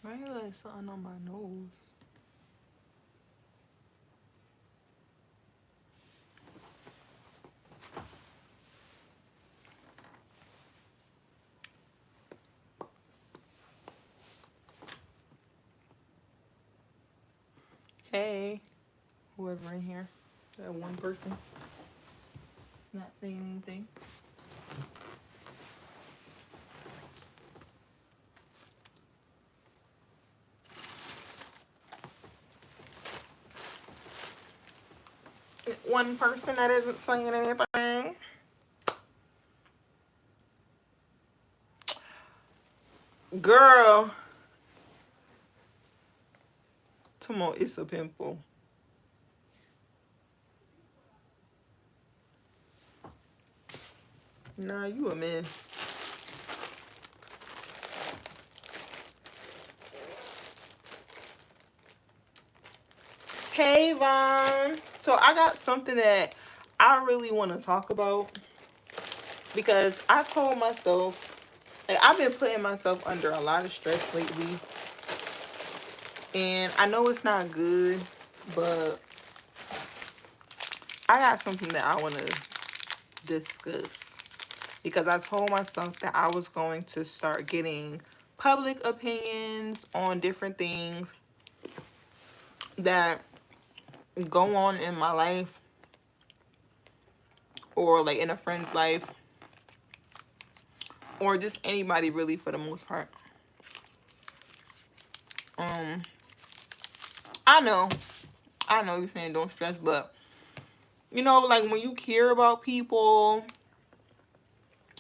Why you like something on my nose? Hey, whoever in here. That one person not saying anything. One person that isn't saying anything. Girl. Tomorrow it's a pimple. Nah, you a mess. Hey, Vaughn. So I got something that I really want to talk about because I told myself, like, I've been putting myself under a lot of stress lately. And I know it's not good, but I got something that I want to discuss. Because I told myself that I was going to start getting public opinions on different things that go on in my life or like in a friend's life or just anybody really for the most part. Um, I know you're saying don't stress, but you know, like when you care about people,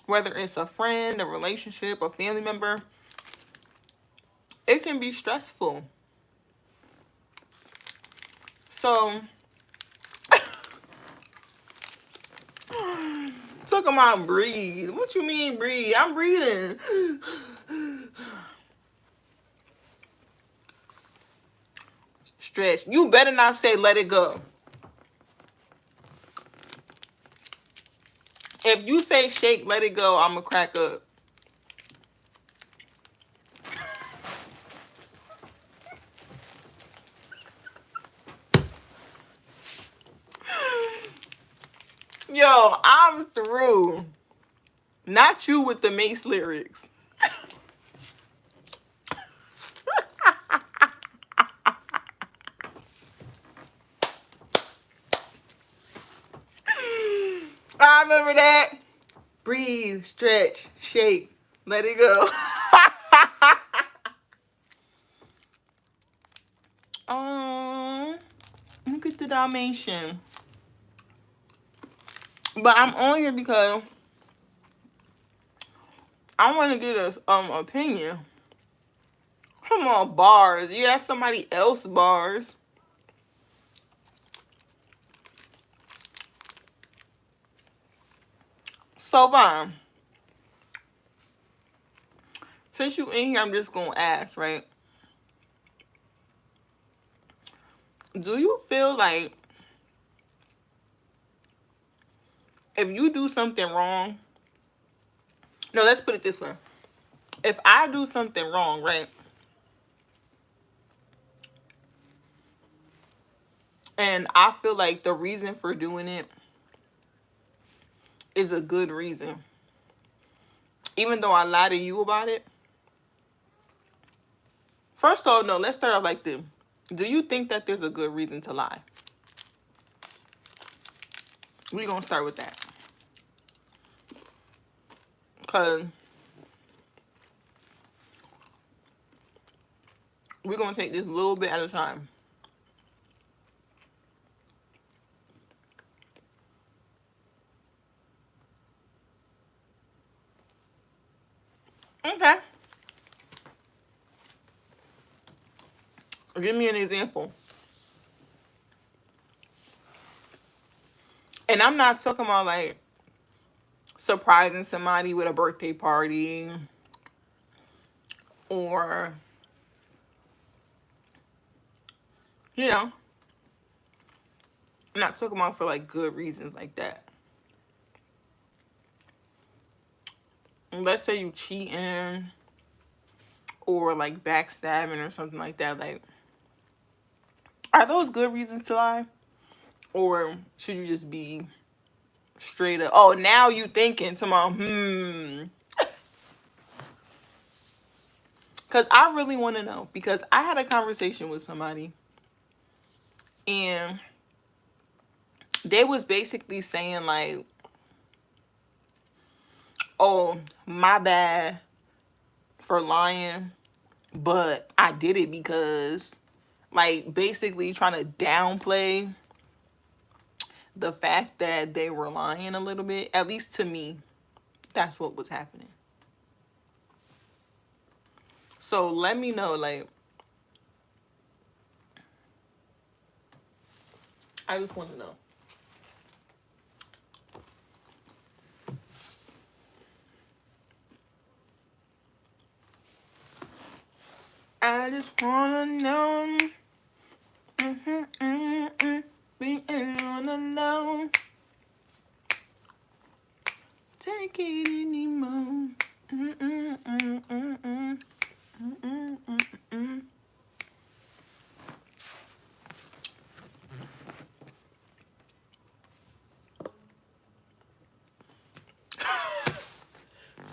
whether it's a friend, a relationship, a family member, it can be stressful. So, talking about breathe. What you mean breathe? I'm breathing. Stretch. You better not say let it go. If you say shake, let it go, I'ma crack up. Yo, I'm through. Not you with the Mace lyrics. I remember that. Breathe, stretch, shake, let it go. Oh, look at the Dalmatian. But I'm on here because I want to get a opinion. Come on, bars. Yeah, that's somebody else bars. So fine. Since you in here, I'm just gonna ask, right? Do you feel like if you do something wrong? No, let's put it this way. If I do something wrong, right? And I feel like the reason for doing it is a good reason. Even though I lie to you about it. First of all, no, let's start off like this. Do you think that there's a good reason to lie? We're going to start with that. Because we're going to take this little bit at a time. Okay. Give me an example. And I'm not talking about like surprising somebody with a birthday party or, you know, I'm not talking about for like good reasons like that. Let's say you cheating or like backstabbing or something like that, like, are those good reasons to lie? Or should you just be straight up? Oh, now you thinking tomorrow, because I really want to know, because I had a conversation with somebody and they was basically saying like, oh, my bad for lying, but I did it because, like, basically trying to downplay the fact that they were lying a little bit. At least to me, that's what was happening. So let me know, like, I just want to know. I just wanna know. Being on alone. Take it anymore.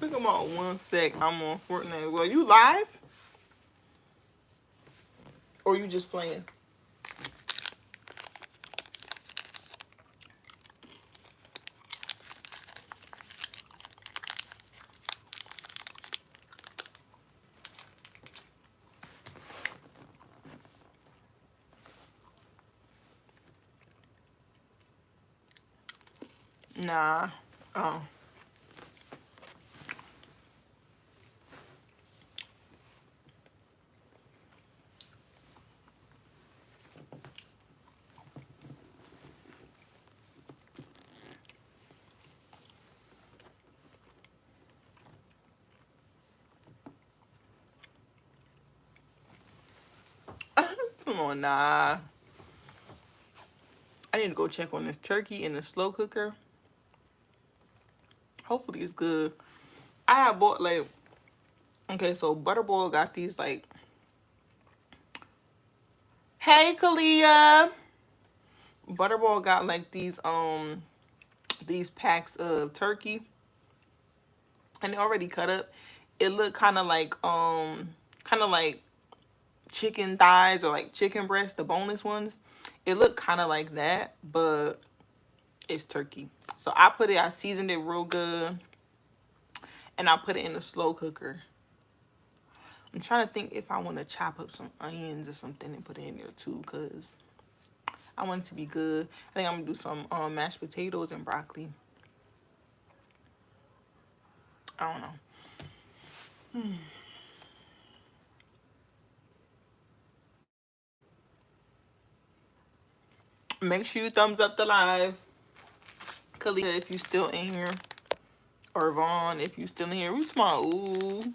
Took them all 1 sec. I'm on Fortnite. Well, you live? Or you just playing? Nah. Oh. Come on, nah. I need to go check on this turkey in the slow cooker. Hopefully it's good. I have bought like, okay, so Butterball got these like, hey Kalia. Butterball got like these packs of turkey, and they already cut up. It looked kind of like chicken thighs or like chicken breast, the boneless ones. It looked kind of like that, but it's turkey. So I seasoned it real good, and I put it in a slow cooker. I'm trying to think if I want to chop up some onions or something and put it in there too, because I want it to be good. I think I'm gonna do some mashed potatoes and broccoli. I don't know. Make sure you thumbs up the live. Kalia, if you still in here. Or Vaughn, if you still in here. We small. Ooh.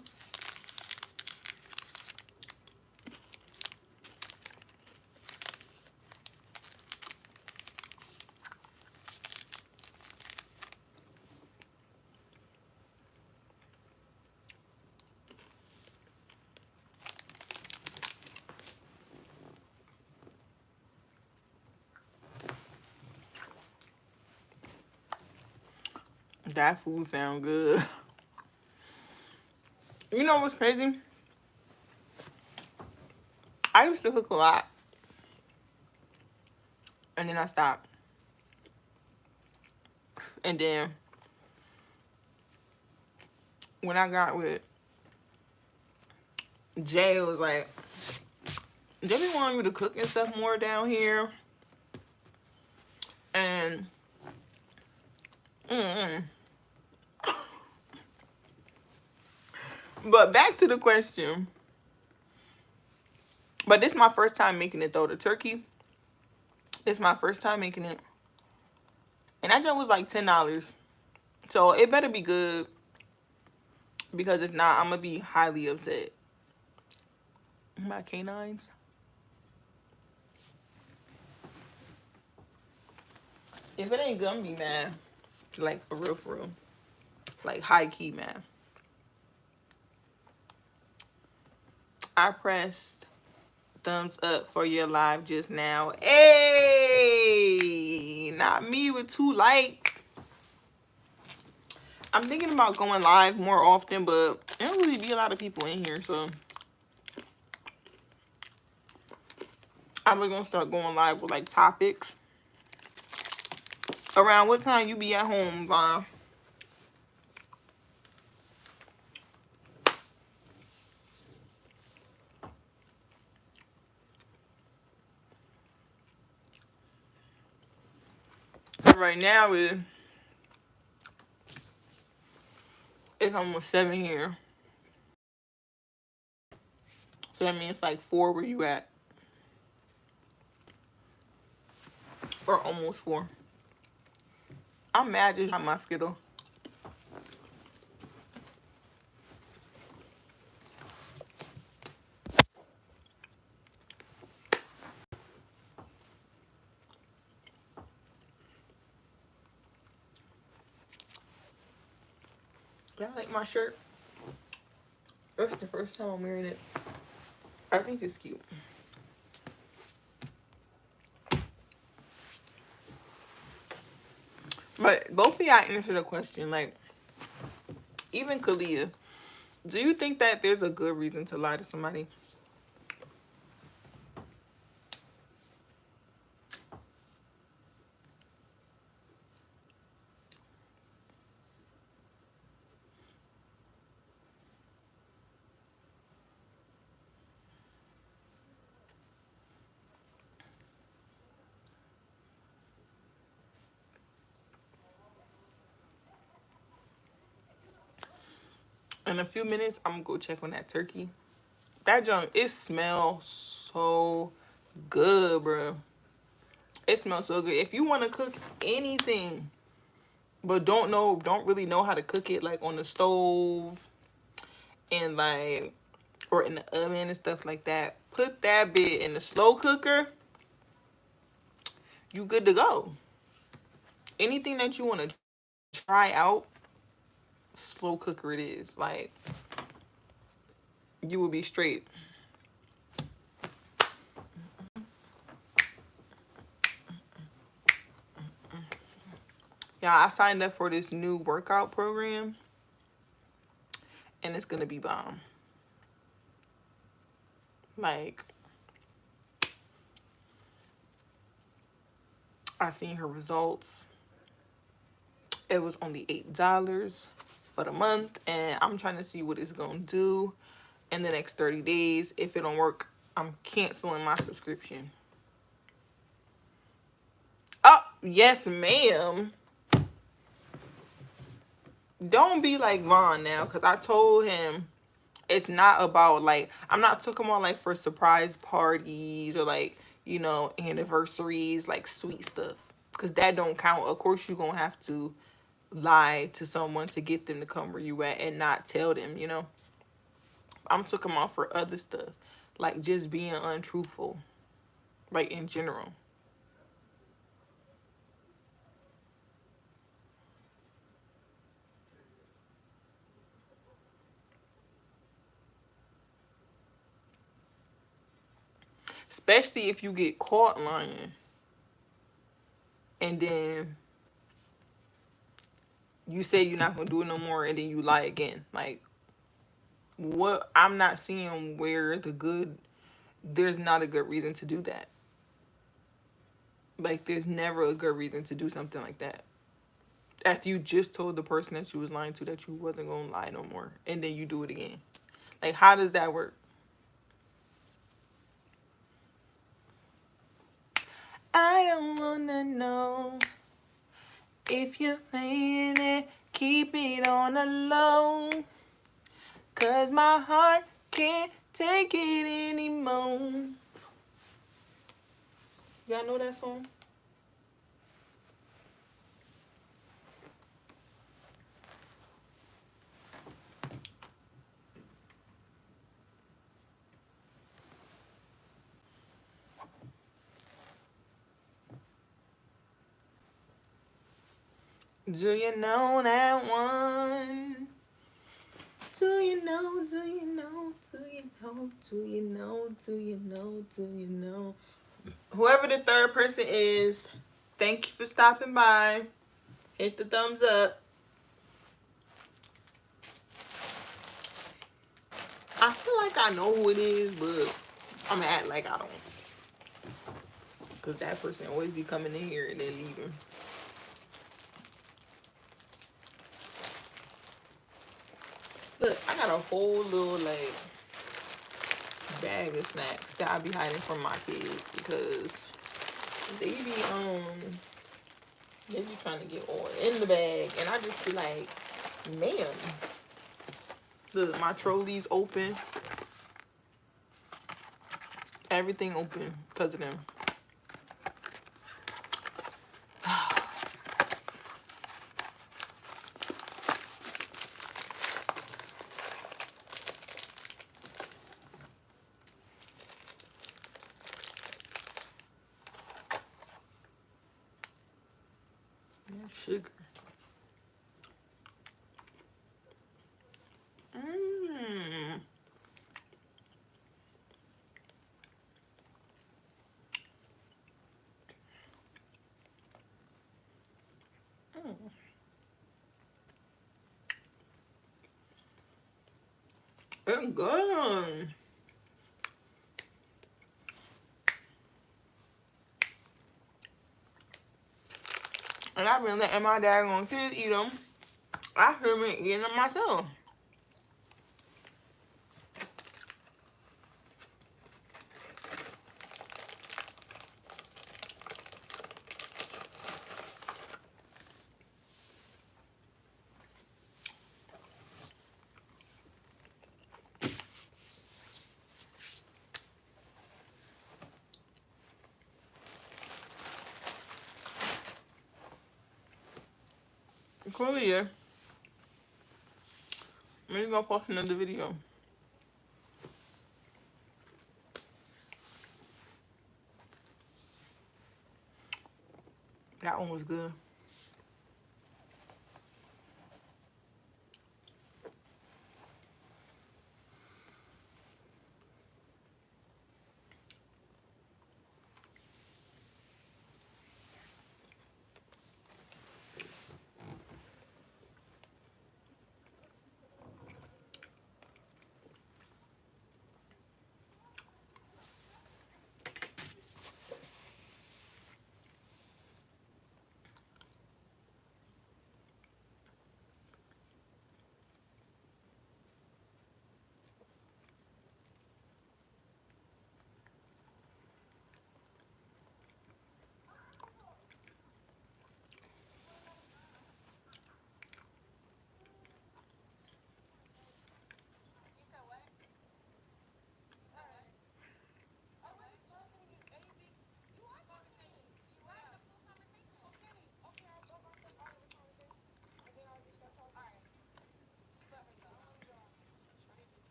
That food sound good. You know what's crazy? I used to cook a lot. And then I stopped. And then when I got with Jay, it was like, they be wanting you to cook and stuff more down here. And but back to the question. But this is my first time making it though. The turkey. This is my first time making it. And that joint was like $10. So it better be good. Because if not, I'm gonna be highly upset. My canines. If it ain't good, I'm gonna be mad. Like for real, for real. Like high key mad. I pressed thumbs up for your live just now. Hey, not me with 2 likes. I'm thinking about going live more often, but there don't really be a lot of people in here, so I'm gonna start going live with like topics. Around what time you be at home, Vaughn? Right now it's almost 7 here. So that means like 4 where you at. Or almost 4. I'm mad just got my Skittle. Y'all like my shirt? That's the first time I'm wearing it. I think it's cute. But both of y'all answered the question. Like, even Kalia, do you think that there's a good reason to lie to somebody? In a few minutes, I'm gonna go check on that turkey. That junk, it smells so good, bro. It smells so good. If you want to cook anything, but don't really know how to cook it, like on the stove and like, or in the oven and stuff like that, put that bit in the slow cooker. You good to go. Anything that you want to try out, slow cooker it is. Like, you will be straight. Yeah, I signed up for this new workout program, and it's gonna be bomb. Like, I seen her results. It was only $8 for the month, and I'm trying to see what it's gonna do in the next 30 days. If it don't work, I'm canceling my subscription. Oh, yes, ma'am. Don't be like Vaughn now, because I told him it's not about, like, I'm not talking about, like, for surprise parties or, like, you know, anniversaries, like, sweet stuff. Because that don't count. Of course, you're going to have to lie to someone to get them to come where you at and not tell them, you know. I'm talking about for other stuff. Like, just being untruthful. Like, in general. Especially if you get caught lying. And then you say you're not going to do it no more, and then you lie again. Like, what? I'm not seeing where there's not a good reason to do that. Like, there's never a good reason to do something like that. After you just told the person that you was lying to that you wasn't going to lie no more, and then you do it again. Like, how does that work? I don't want to know if you're playing it, keep it on the low. 'Cause my heart can't take it anymore. Y'all know that song? Do you know that one? Do you know, do you know, do you know? Do you know? Do you know? Do you know? Whoever the third person is, thank you for stopping by. Hit the thumbs up. I feel like I know who it is, but I'm gonna act like I don't. Because that person always be coming in here and then leaving. Look, I got a whole little, like, bag of snacks that I be hiding from my kids because they be trying to get all in the bag, and I just be like, man. Look, my trolley's open. Everything open because of them. Yeah, sugar. Mmm. It's good. And I've been letting my daggone kids eat them. I should have been eating them myself. Cool, yeah. Maybe go post another video. That one was good.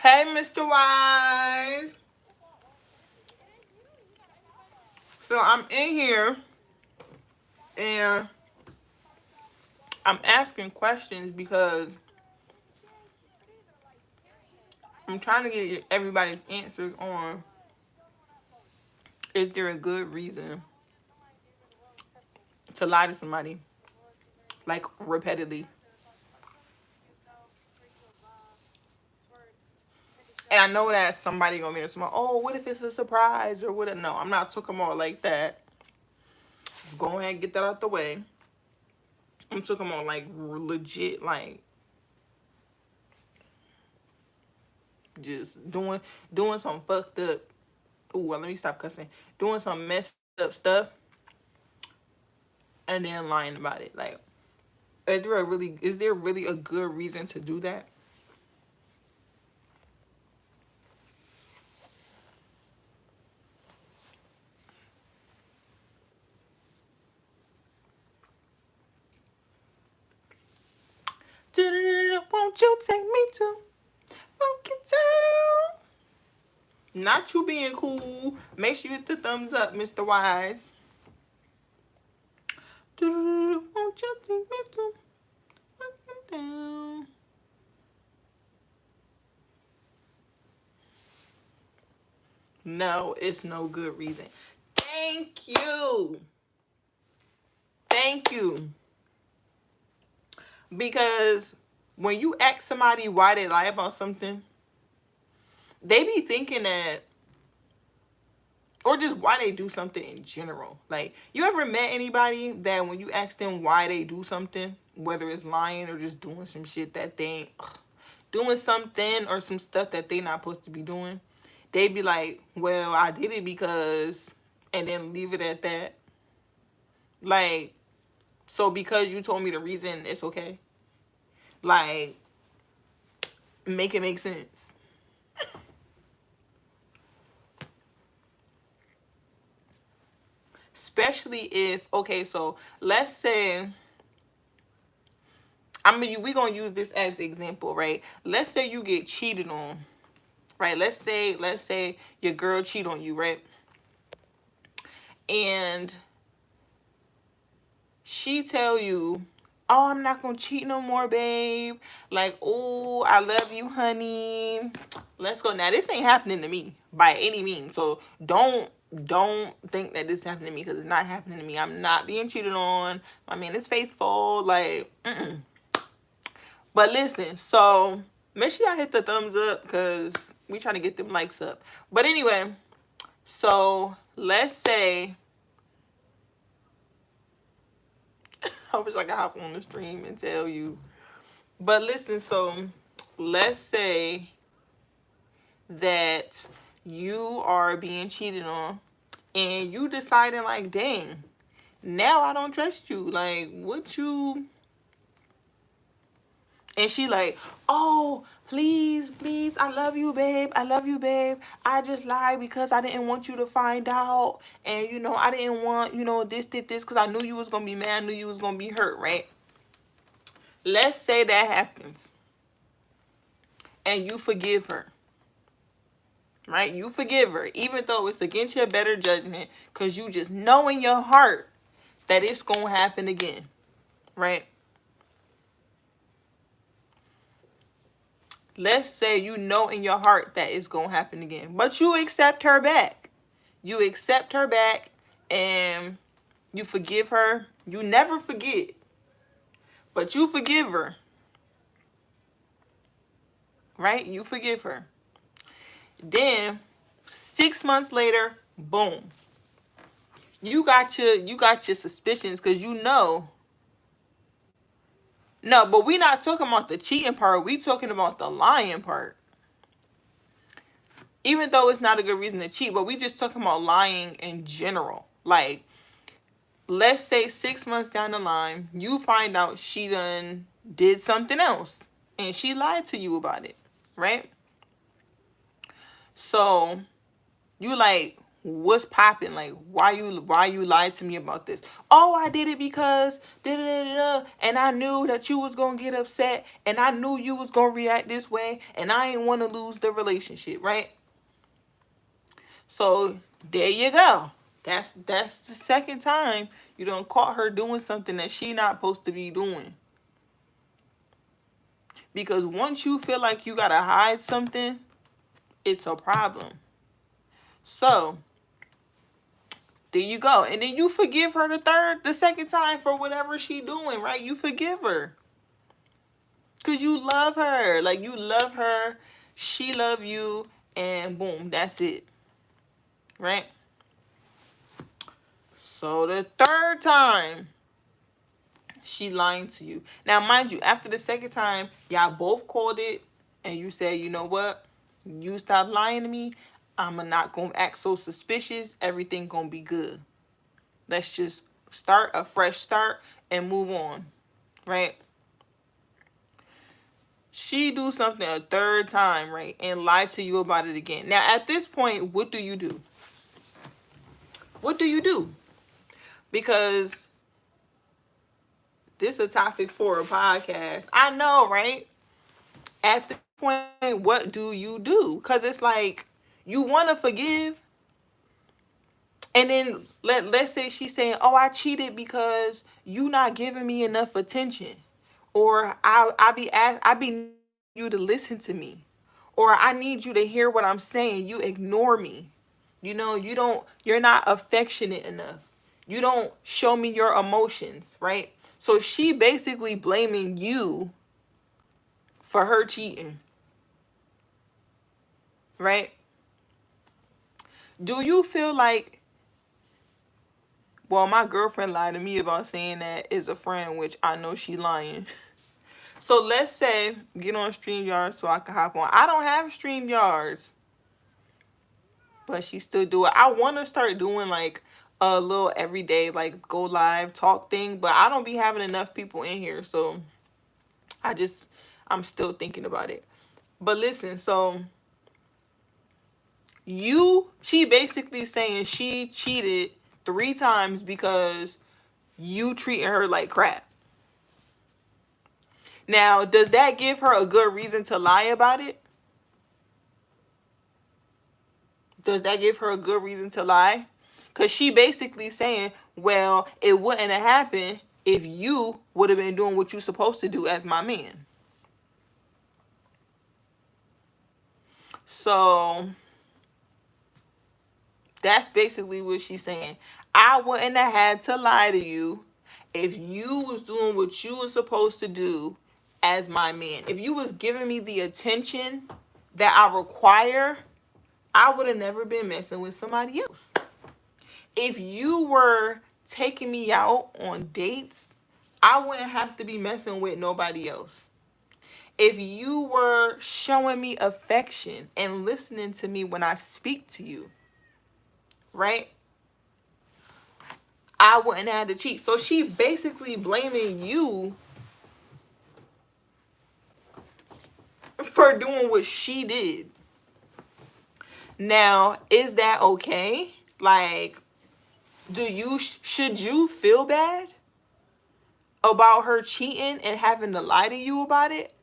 Hey, Mr. Wise. So I'm in here and I'm asking questions because I'm trying to get everybody's answers on, is there a good reason to lie to somebody, like, repeatedly? And I know that somebody gonna be somebody, oh, what if it's a surprise or what? No, I'm not talking about like that. Go ahead and get that out the way. I'm talking about like legit, like just doing some fucked up. Ooh, well, let me stop cussing. Doing some messed up stuff and then lying about it. Like, is there really a good reason to do that? Won't you take me to Funky Town? Not you being cool. Make sure you hit the thumbs up, Mr. Wise. Won't you take down. No, it's no good reason. Thank you. Thank you. Because when you ask somebody why they lie about something, they be thinking that, or just why they do something in general. Like, you ever met anybody that when you ask them why they do something, whether it's lying or just doing some shit that they ain't, doing something or some stuff that they not supposed to be doing, they be like, well, I did it because, and then leave it at that. Like, so because you told me the reason, it's okay. Like, make it make sense. Especially if, okay, so let's say, we gonna use this as an example, right? Let's say you get cheated on, right? Let's say your girl cheat on you, right? And she tell you, oh, I'm not gonna cheat no more, babe. Like, oh, I love you, honey. Let's go. Now, this ain't happening to me by any means. So don't think that this happened to me, because it's not happening to me. I'm not being cheated on. My man is faithful. Like, But listen, so make sure y'all hit the thumbs up, because we trying to get them likes up. But anyway, so let's say, I wish I could hop on the stream and tell you. But listen, so let's say that you are being cheated on and you deciding like, dang, now I don't trust you. Like, what you... And she like, oh, please, please, I love you, babe. I love you, babe. I just lied because I didn't want you to find out. And, I didn't want, this, because I knew you was going to be mad. I knew you was going to be hurt, right? Let's say that happens. And you forgive her. Right? You forgive her. Even though it's against your better judgment. Because you just know in your heart that it's going to happen again. Right? Let's say you know in your heart that it's going to happen again. But you accept her back. You accept her back and you forgive her. You never forget. But you forgive her. Right? You forgive her. Then 6 months later, boom. You got your suspicions, because you know. No, but we not talking about the cheating part. We talking about the lying part. Even though it's not a good reason to cheat, but we just talking about lying in general. Like, let's say 6 months down the line, you find out she done did something else and she lied to you about it, right? So you like, what's popping? Like, why you lied to me about this? Oh, I did it because and I knew that you was gonna get upset, and I knew you was gonna react this way, and I didn't want to lose the relationship, right? So there you go. That's the second time you done caught her doing something that she not supposed to be doing. Because once you feel like you gotta hide something, it's a problem. So there you go. And then you forgive her the second time for whatever she doing, right? You forgive her. Because you love her. Like, you love her. She love you. And boom, that's it. Right? So the third time, she lying to you. Now, mind you, after the second time, y'all both called it. And you said, you know what? You stop lying to me. I'm not going to act so suspicious. Everything going to be good. Let's just start a fresh start and move on. Right? She do something a third time, right? And lie to you about it again. Now, at this point, what do you do? What do you do? Because this is a topic for a podcast. I know, right? At this point, what do you do? Because it's like, you want to forgive, And then let's say she's saying, "Oh, I cheated because you not giving me enough attention," or I be you to listen to me, or I need you to hear what I'm saying. You ignore me. You're not affectionate enough. You don't show me your emotions, right? So she basically blaming you for her cheating, right? Do you feel like, well, my girlfriend lied to me about saying that is a friend, which I know she lying. So let's say get on StreamYard so I can hop on. I don't have StreamYards, but she still do it. I want to start doing like a little everyday like go live talk thing, but I don't be having enough people in here, so I'm still thinking about it. But listen, so she basically saying she cheated 3 times because you treating her like crap. Now, does that give her a good reason to lie about it? Does that give her a good reason to lie? Because she basically saying, well, it wouldn't have happened if you would have been doing what you're supposed to do as my man. So that's basically what she's saying. I wouldn't have had to lie to you if you was doing what you was supposed to do as my man. If you was giving me the attention that I require, I would have never been messing with somebody else. If you were taking me out on dates, I wouldn't have to be messing with nobody else. If you were showing me affection and listening to me when I speak to you, right? I wouldn't have to cheat. So she basically blaming you for doing what she did. Now, is that okay? Like, should you feel bad about her cheating and having to lie to you about it?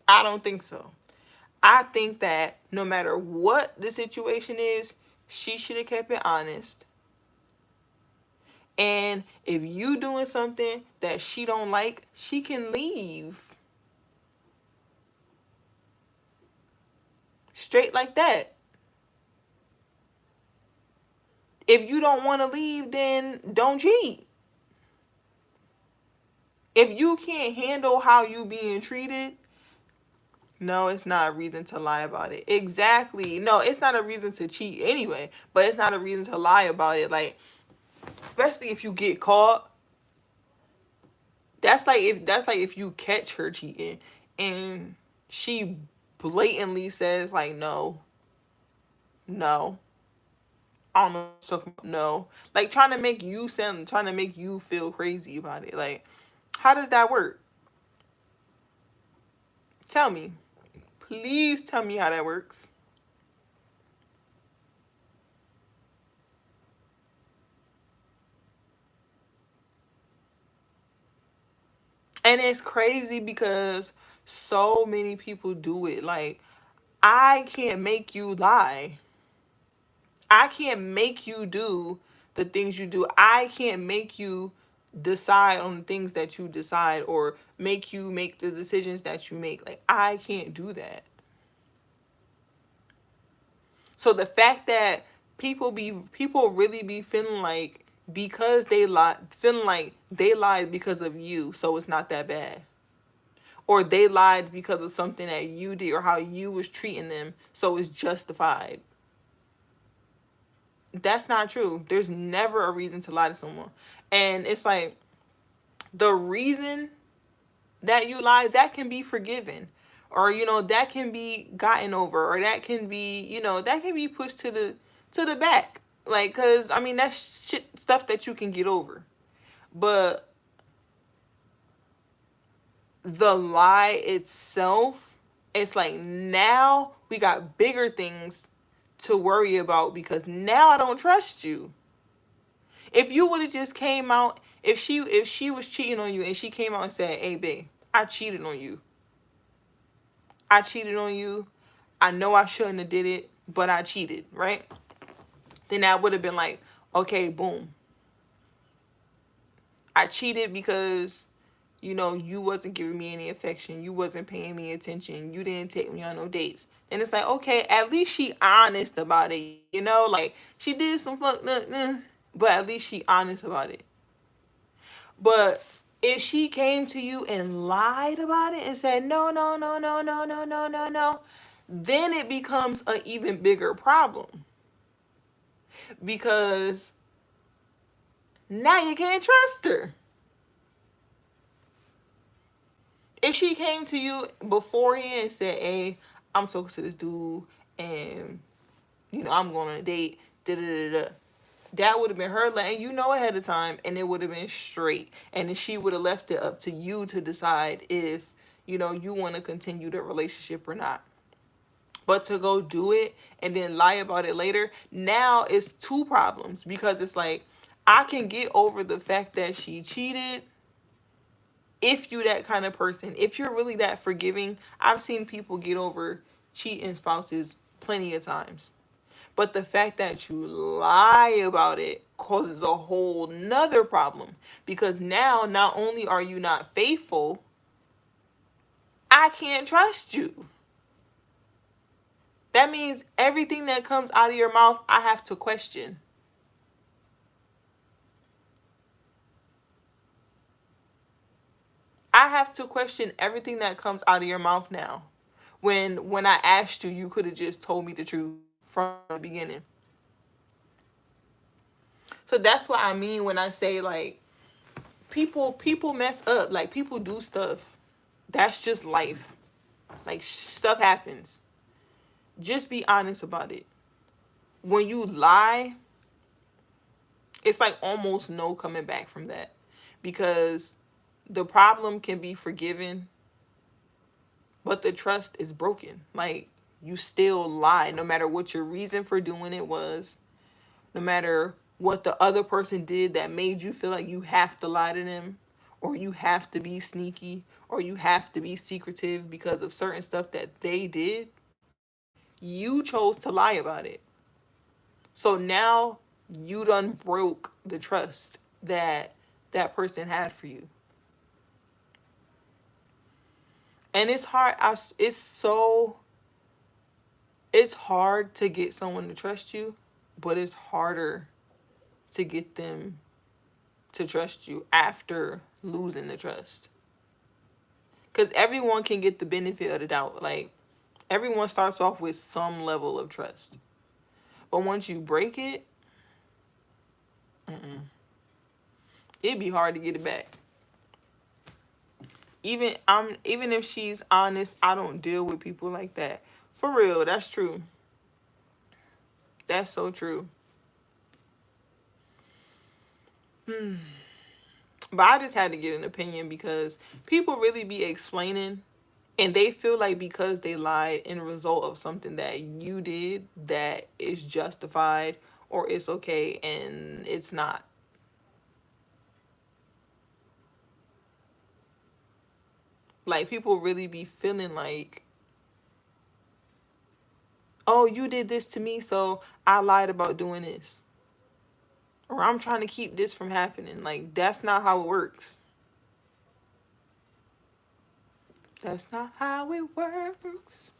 I don't think so. I think that no matter what the situation is, she should have kept it honest. And if you doing something that she don't like, she can leave. Straight like that. If you don't want to leave, then don't cheat. If you can't handle how you being treated, no, it's not a reason to lie about it. Exactly. No, it's not a reason to cheat anyway, but it's not a reason to lie about it. Like, especially if you get caught. That's like if you catch her cheating and she blatantly says like no, I don't know, so no, like trying to make you feel crazy about it. Like, how does that work? Tell me, please tell me how that works. And it's crazy because so many people do it. Like, I can't make you lie. I can't make you do the things you do. I can't make you decide on the things that you decide or make you make the decisions that you make. Like, I can't do that. So the fact that people really be feeling like because they lie, feeling like they lied because of you, so it's not that bad. Or they lied because of something that you did or how you was treating them, so it's justified. That's not true. There's never a reason to lie to someone. And it's like the reason that you lie, that can be forgiven. Or that can be gotten over, or that can be, that can be pushed to the back. Like, cuz I mean that's shit stuff that you can get over. But the lie itself, it's like now we got bigger things to worry about because now I don't trust you. If you would have just came out, if she was cheating on you and she came out and said, "Hey, babe, I cheated on you. I cheated on you. I know I shouldn't have did it. but I cheated, right? Then that would have been like, okay, boom. I cheated because, you wasn't giving me any affection. You wasn't paying me attention. You didn't take me on no dates. And it's like, okay, at least she honest about it, like she did some fuck, but at least she honest about it. But if she came to you and lied about it and said, no, no, no, no, no, no, no, no, no, then it becomes an even bigger problem. Because now you can't trust her. If she came to you beforehand and said, hey, I'm talking to this dude and, I'm going on a date, da da da da, that would have been her letting you know ahead of time, and it would have been straight. And then she would have left it up to you to decide if, you want to continue the relationship or not. But to go do it and then lie about it later, now it's two problems, because it's like, I can get over the fact that she cheated if you that kind of person. If you're really that forgiving, I've seen people get over cheating spouses plenty of times. But the fact that you lie about it causes a whole nother problem, because now not only are you not faithful, I can't trust you. That means everything that comes out of your mouth, I have to question. I have to question everything that comes out of your mouth now. When I asked you, you could have just told me the truth from the beginning. So that's what I mean when I say, like, people mess up. Like, people do stuff. That's just life. Like, stuff happens. Just be honest about it. When you lie, it's like almost no coming back from that, because the problem can be forgiven, but the trust is broken. Like, you still lie no matter what your reason for doing it was, no matter what the other person did that made you feel like you have to lie to them, or you have to be sneaky, or you have to be secretive because of certain stuff that they did. You chose to lie about it. So now you done broke the trust that that person had for you. And it's hard. It's hard to get someone to trust you, but it's harder to get them to trust you after losing the trust. Because everyone can get the benefit of the doubt. Like, everyone starts off with some level of trust. But once you break it, it'd be hard to get it back. Even if she's honest, I don't deal with people like that. For real, that's true. That's so true. But I just had to get an opinion, because people really be explaining, and they feel like because they lied in a result of something that you did, that is justified or it's okay, and it's not. Like, people really be feeling like, oh, you did this to me, so I lied about doing this. Or I'm trying to keep this from happening. Like, that's not how it works. That's not how it works.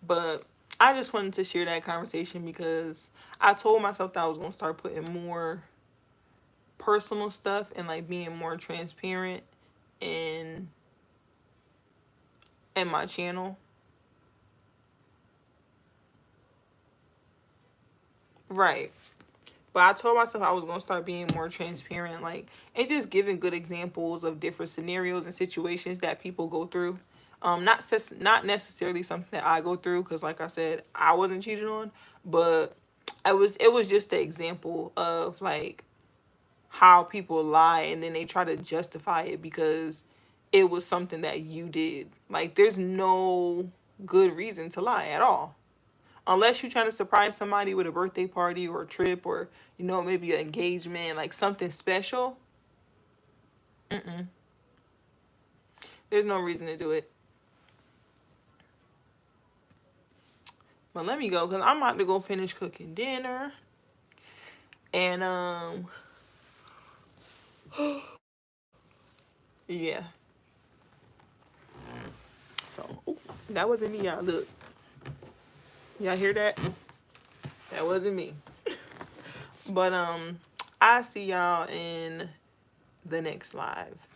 But I just wanted to share that conversation, because I told myself that I was going to start putting more personal stuff and like being more transparent in my channel. Right. But I told myself I was going to start being more transparent, like, and just giving good examples of different scenarios and situations that people go through. Not necessarily something that I go through, because like I said, I wasn't cheated on, but it was just the example of like how people lie and then they try to justify it because it was something that you did. Like, there's no good reason to lie at all. Unless you're trying to surprise somebody with a birthday party or a trip, or, maybe an engagement, like something special. Mm-mm. There's no reason to do it. But let me go, because I'm about to go finish cooking dinner. And, yeah. So, ooh, that wasn't me, y'all. Look. Y'all hear that? That wasn't me. But, I see y'all in the next live.